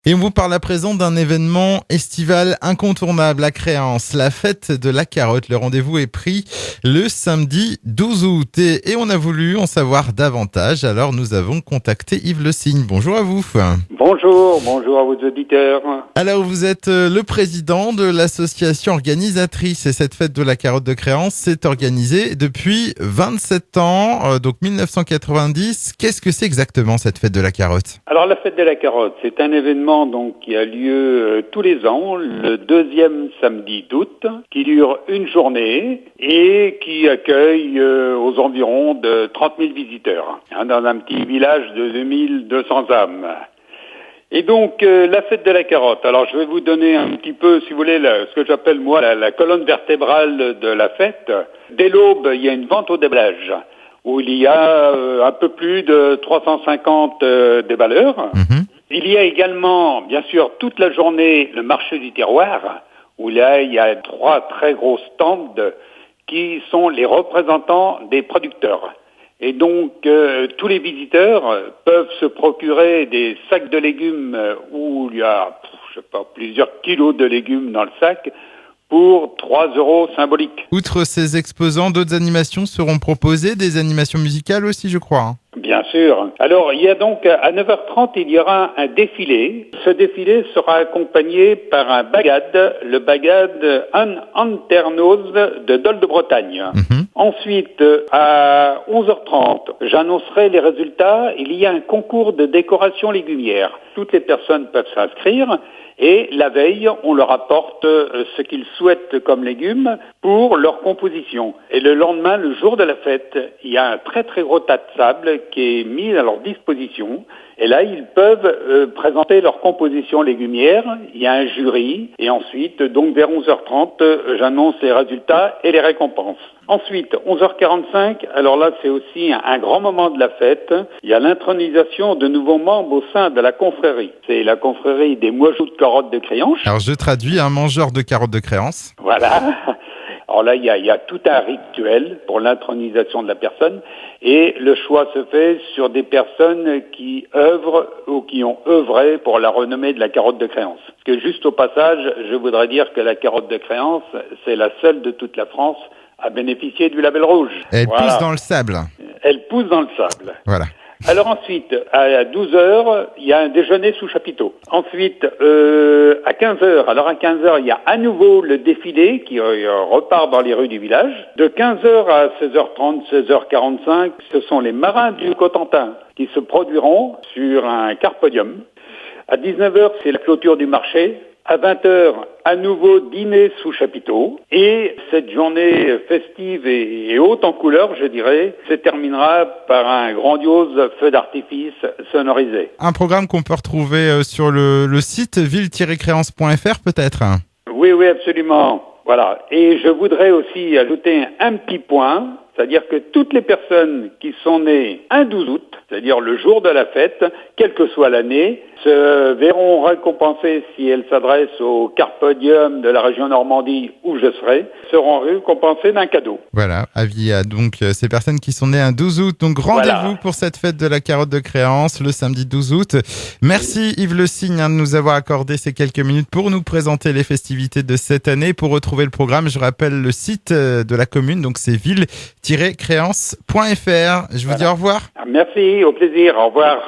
Et on vous parle à présent d'un événement estival incontournable à Créance, la fête de la carotte. Le rendez-vous est pris le samedi 12 août et on a voulu en savoir davantage. Alors nous avons contacté Yves Le Signe. Bonjour à vous. Bonjour à vos auditeurs. Alors vous êtes le président de l'association organisatrice et cette fête de la carotte de Créance s'est organisée depuis 27 ans, donc 1990. Qu'est-ce que c'est exactement cette fête de la carotte ? Alors la fête de la carotte, c'est un événement donc qui a lieu tous les ans, le deuxième samedi d'août, qui dure une journée et qui accueille aux environs de 30 000 visiteurs, dans un petit village de 2200 âmes. Et donc, la fête de la carotte. Alors, je vais vous donner un petit peu, si vous voulez, ce que j'appelle, moi, la colonne vertébrale de la fête. Dès l'aube, il y a une vente au déballage, où il y a un peu plus de 350 déballeurs. Il y a également, bien sûr, toute la journée, le marché du terroir, où là, il y a 3 très gros stands qui sont les représentants des producteurs. Et donc, tous les visiteurs peuvent se procurer des sacs de légumes où il y a, plusieurs kilos de légumes dans le sac pour 3 € symboliques. Outre ces exposants, d'autres animations seront proposées, des animations musicales aussi, je crois. Bien sûr. Alors, il y a donc, à 9h30, il y aura un défilé. Ce défilé sera accompagné par un bagad, le bagad Anternoz de Dol de Bretagne. Ensuite, à 11h30, j'annoncerai les résultats. Il y a un concours de décoration légumière. Toutes les personnes peuvent s'inscrire. Et la veille, on leur apporte ce qu'ils souhaitent comme légumes pour leur composition. Et le lendemain, le jour de la fête, il y a un très très gros tas de sable qui est mis à leur disposition. Et là, ils peuvent présenter leur composition légumière. Il y a un jury. Et ensuite, donc vers 11h30, j'annonce les résultats et les récompenses. Ensuite, 11h45, alors là, c'est aussi un grand moment de la fête. Il y a l'intronisation de nouveaux membres au sein de la confrérie. C'est la confrérie des Moijoux de carottes de Créance. Alors, je traduis, un mangeur de carottes de Créance. Voilà. Alors là, il y a tout un rituel pour l'intronisation de la personne et le choix se fait sur des personnes qui œuvrent ou qui ont œuvré pour la renommée de la carotte de Créance. Parce que juste au passage, je voudrais dire que la carotte de Créance, c'est la seule de toute la France à bénéficier du label rouge. Elle pousse dans le sable. Elle pousse dans le sable. Voilà. Alors ensuite, à 12h, il y a un déjeuner sous chapiteau. Ensuite, à 15h, à 15h, il y a à nouveau le défilé qui repart dans les rues du village. De 15h à 16h30, 16h45, ce sont les marins du Cotentin qui se produiront sur un carpodium. À 19h, c'est la clôture du marché. À 20h, à nouveau dîner sous chapiteau. Et cette journée festive et haute en couleurs, je dirais, se terminera par un grandiose feu d'artifice sonorisé. Un programme qu'on peut retrouver sur le site ville-créance.fr peut-être. Oui, absolument. Voilà. Et je voudrais aussi ajouter un petit point, c'est-à-dire que toutes les personnes qui sont nées un 12 août, c'est-à-dire le jour de la fête, quelle que soit l'année, se verront récompensées si elles s'adressent au Carpodium de la région Normandie où je serai, seront récompensées d'un cadeau. Voilà, avis à donc ces personnes qui sont nées un 12 août. Donc rendez-vous pour cette fête de la carotte de Créance le samedi 12 août. Merci Yves Le Signe de nous avoir accordé ces quelques minutes pour nous présenter les festivités de cette année. Pour retrouver le programme, je rappelle le site de la commune, donc c'est ville-créance.fr. Je vous dis au revoir. Merci, au plaisir, au revoir.